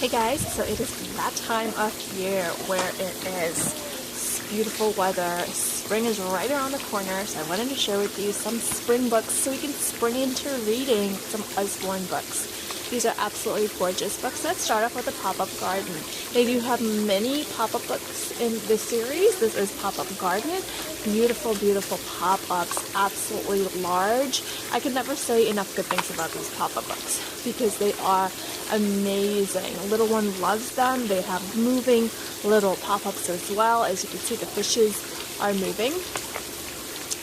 Hey guys, so it is that time of year where it is beautiful weather. Spring is right around the corner, so I wanted to share with you some spring books so we can spring into reading some Usborne books. These are absolutely gorgeous books. Let's start off with the Pop-Up Garden. They do have many pop-up books in this series. This is Pop-Up Garden. Beautiful, beautiful pop-ups, absolutely large. I can never say enough good things about these pop-up books because they are amazing. Little one loves them. They have moving little pop-ups as well. As you can see, the fishes are moving.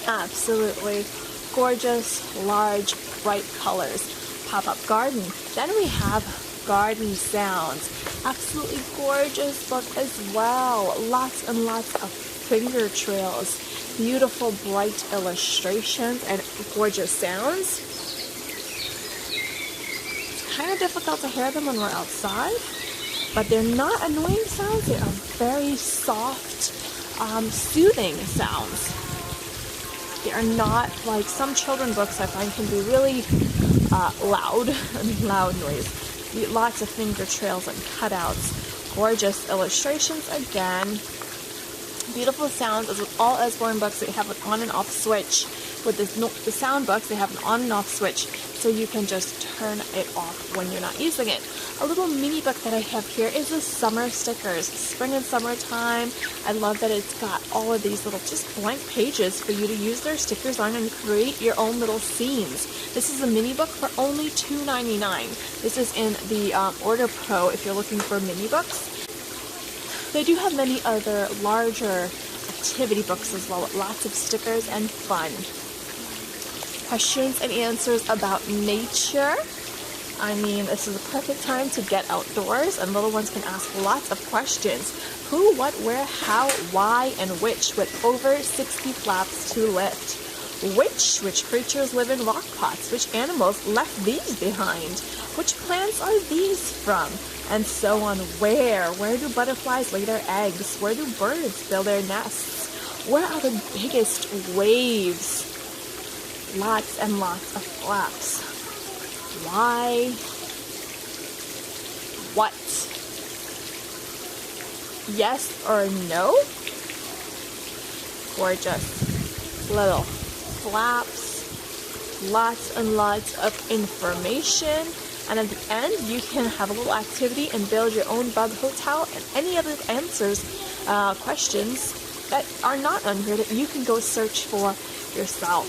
Absolutely gorgeous, large, bright colors. Pop-Up Garden. Then we have Garden Sounds. Absolutely gorgeous book as well. Lots and lots of finger trails. Beautiful, bright illustrations and gorgeous sounds. It's kind of difficult to hear them when we're outside, but they're not annoying sounds. They are very soft, soothing sounds. They are not like some children books I find can be really loud noise. Lots of finger trails and cutouts. Gorgeous illustrations again. Beautiful sounds. As with all Usborne books, they have an on and off switch. With the sound books, they have an on and off switch, so you can just turn it off when you're not using it. A little mini book that I have here is the summer stickers. Spring and summertime. I love that it's got all of these little just blank pages for you to use their stickers on and create your own little scenes. This is a mini book for only $2.99. This is in the Order Pro if you're looking for mini books. They do have many other larger activity books as well with lots of stickers and fun. Questions and answers about nature. I mean, this is a perfect time to get outdoors and little ones can ask lots of questions. Who, what, where, how, why, and which, with over 60 flaps to lift. Which creatures live in rock pots? Which animals left these behind? Which plants are these from? And so on. Where do butterflies lay their eggs? Where do birds build their nests? Where are the biggest waves? Lots and lots of flaps. Why? What? Yes or no? Gorgeous little flaps. Lots and lots of information. And at the end, you can have a little activity and build your own bug hotel and any other answers, questions that are not on here that you can go search for yourself.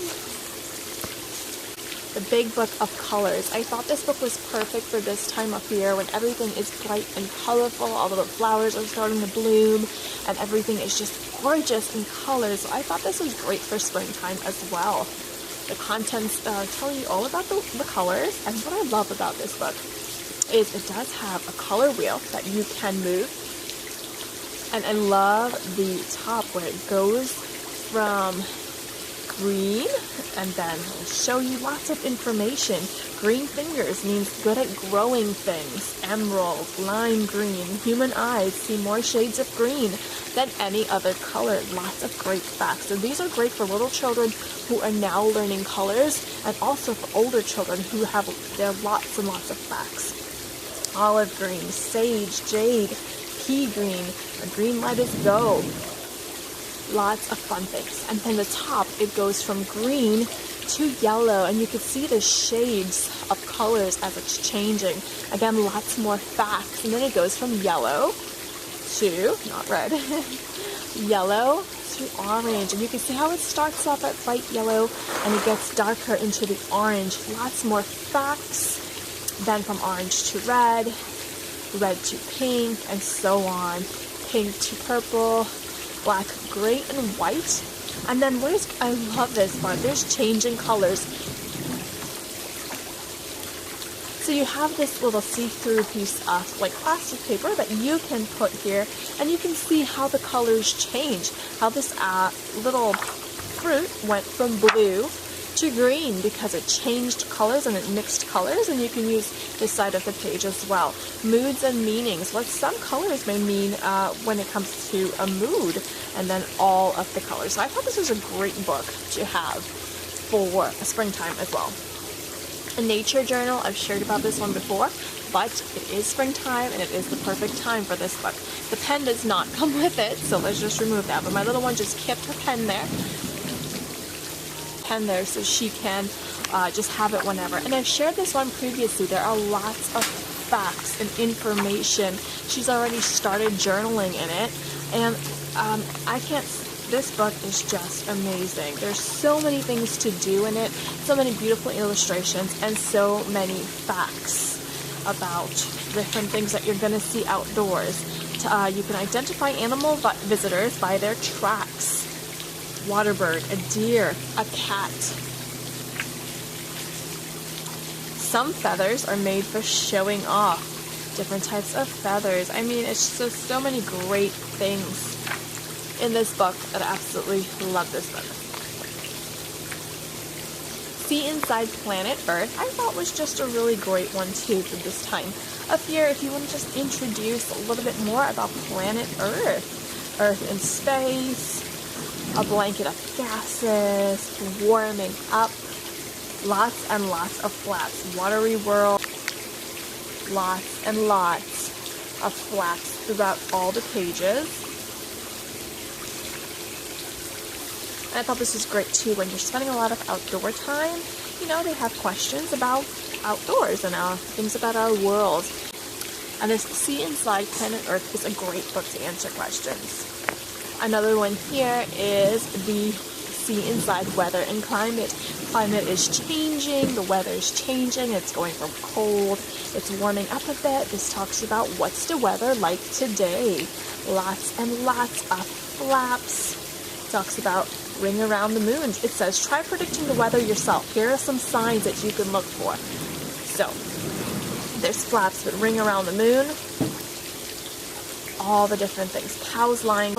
The Big Book of Colors. I thought this book was perfect for this time of year when everything is bright and colorful, all the flowers are starting to bloom, and everything is just gorgeous in colors. So I thought this was great for springtime as well. The contents tell you all about the colors, and what I love about this book is it does have a color wheel that you can move, and I love the top where it goes from green, and then it'll show you lots of information. Green fingers means good at growing things. Emerald, lime green, human eyes see more shades of green than any other color. Lots of great facts. So these are great for little children who are now learning colors, and also for older children who have lots and lots of facts. Olive green, sage, jade, pea green, a green light is go. Lots of fun things. And then the top, it goes from green to yellow, and you can see the shades of colors as it's changing. Again, lots more facts. And then it goes from yellow to, not red, yellow to orange. And you can see how it starts off at bright yellow and it gets darker into the orange. Lots more facts. Then from orange to red, red to pink, and so on. Pink to purple, black, gray, and white. And then I love this part, there's changing colors. So you have this little see-through piece of like plastic paper that you can put here, and you can see how the colors change, how this little fruit went from blue to green because it changed colors and it mixed colors, and you can use this side of the page as well. Moods and meanings, what some colors may mean when it comes to a mood, and then all of the colors. So I thought this was a great book to have for springtime as well. A nature journal, I've shared about this one before. but it is springtime and it is the perfect time for this book. The pen does not come with it, so let's just remove that. But my little one just kept her pen there. So she can just have it whenever. And I've shared this one previously. There are lots of facts and information. She's already started journaling in it, and this book is just amazing. There's so many things to do in it, so many beautiful illustrations, and so many facts about different things that you're going to see outdoors. You can identify animal visitors by their tracks. Water bird, a deer, a cat. Some feathers are made for showing off. Different types of feathers. I mean, it's just so many great things in this book that I absolutely love this book. See Inside Planet Earth, I thought was just a really great one too for this time of year. If you want to just introduce a little bit more about planet Earth, Earth in space, a blanket of gases, warming up, lots and lots of flaps, watery world, lots and lots of flaps throughout all the pages. And I thought this was great too when you're spending a lot of outdoor time. You know, they have questions about outdoors and things about our world. And this See Inside Planet Earth is a great book to answer questions. Another one here is the See Inside Weather and Climate. Climate is changing, the weather is changing, it's going from cold, it's warming up a bit. This talks about what's the weather like today. Lots and lots of flaps. Talks about Ring Around the Moon. It says, try predicting the weather yourself. Here are some signs that you can look for. So, there's flaps that ring around the moon. All the different things. Cows lying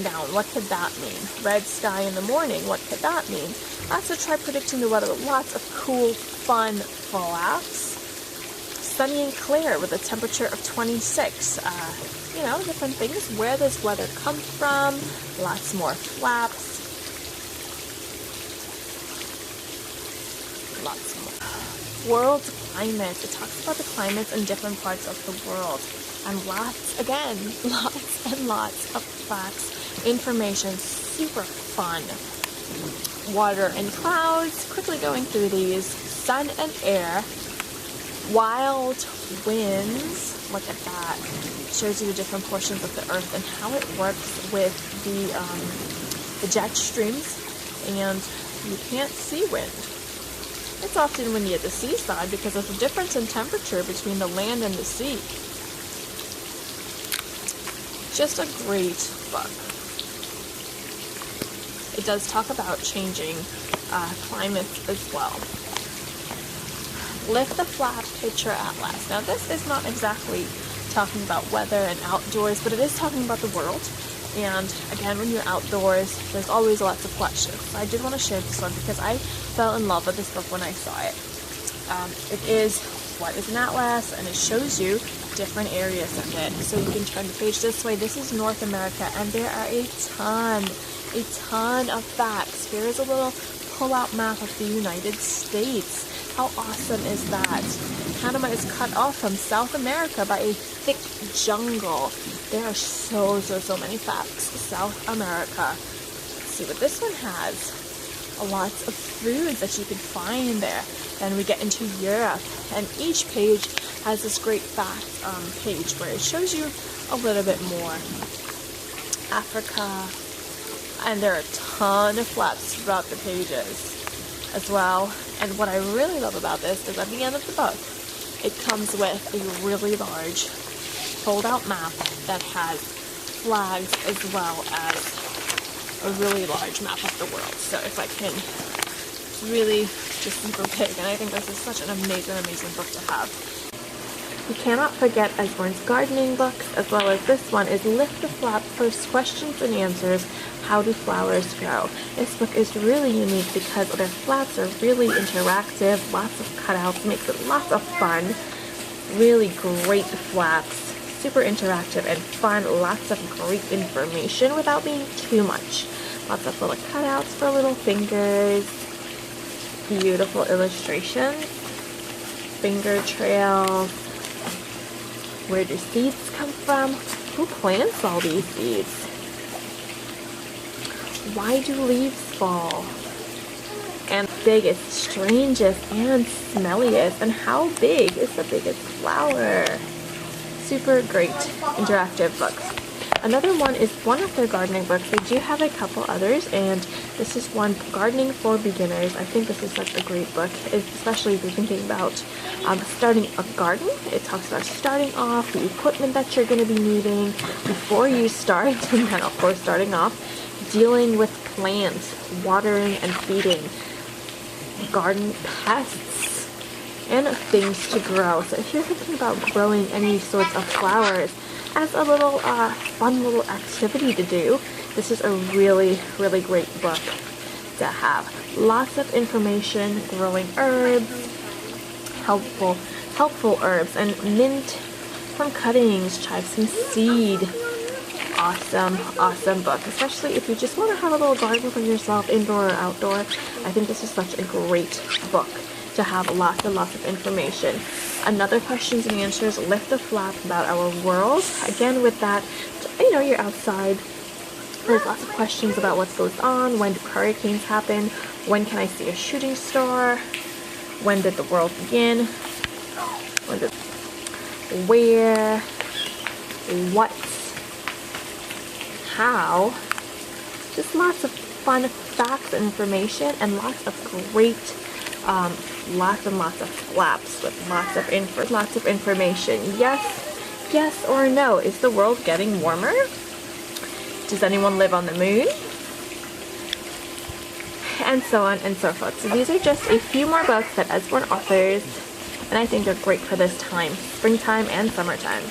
down. What could that mean? Red sky in the morning. What could that mean? Also, try predicting the weather. Lots of cool, fun flaps. Sunny and clear with a temperature of 26. You know, different things. Where does weather come from? Lots more flaps. Lots more. World climate. It talks about the climates in different parts of the world. And lots and lots of facts, information, super fun. Water and clouds, quickly going through these. Sun and air. Wild winds, look at that. Shows you the different portions of the earth and how it works with the jet streams, and you can't see wind. It's often windy at the seaside because of the difference in temperature between the land and the sea. Just a great book. It does talk about changing climates as well. Lift the Flap Picture Atlas. Now this is not exactly talking about weather and outdoors, but it is talking about the world. And again, when you're outdoors, there's always lots of questions. So I did want to share this one because I fell in love with this book when I saw it. It is what is an atlas, and it shows you different areas of it. So you can turn the page this way. This is North America, and there are a ton of facts. Here is a little pull-out map of the United States. How awesome is that? Panama is cut off from South America by a thick jungle. There are so many facts. South America. Let's see what this one has. Lots of foods that you can find there. Then we get into Europe, and each page has this great fact page where it shows you a little bit more. Africa, and there are a ton of flaps throughout the pages as well. And what I really love about this is at the end of the book, it comes with a really large fold-out map that has flags as well as a really large map of the world. So if I can really just super big, and I think this is such an amazing book to have. You cannot forget Usborne's gardening books, as well as this one is Lift the Flap, First Questions and Answers, How Do Flowers Grow. This book is really unique because their flaps are really interactive, lots of cutouts, makes it lots of fun, really great flaps, super interactive and fun, lots of great information without being too much. Lots of little cutouts for little fingers, beautiful illustrations, finger trails, Where do seeds come from? Who plants all these seeds? Why do leaves fall? And biggest, strangest, and smelliest. And how big is the biggest flower? Super great interactive books. Another one is one of their gardening books. They do have a couple others, and this is one, Gardening for Beginners. I think this is such a great book, especially if you're thinking about starting a garden. It talks about starting off, the equipment that you're going to be needing before you start, and then of course starting off, dealing with plants, watering and feeding, garden pests, and things to grow. So if you're thinking about growing any sorts of flowers as a little fun little activity to do, this is a really, really great book to have. Lots of information, growing herbs, helpful herbs, and mint from cuttings, chives from seed. Awesome book, especially if you just want to have a little garden for yourself, indoor or outdoor. I think this is such a great book to have lots and lots of information. Another questions and answers, Lift the Flap About Our World. Again, with that, you know, you're outside. There's lots of questions about what goes on. When do hurricanes happen? When can I see a shooting star? When did the world begin? Where? What? How? Just lots of fun facts and information, and lots of great lots and lots of flaps with lots of information. Yes or no. Is the world getting warmer? Does anyone live on the moon? And so on and so forth. So these are just a few more books that Usborne authors, and I think they're great for this time, springtime and summertime.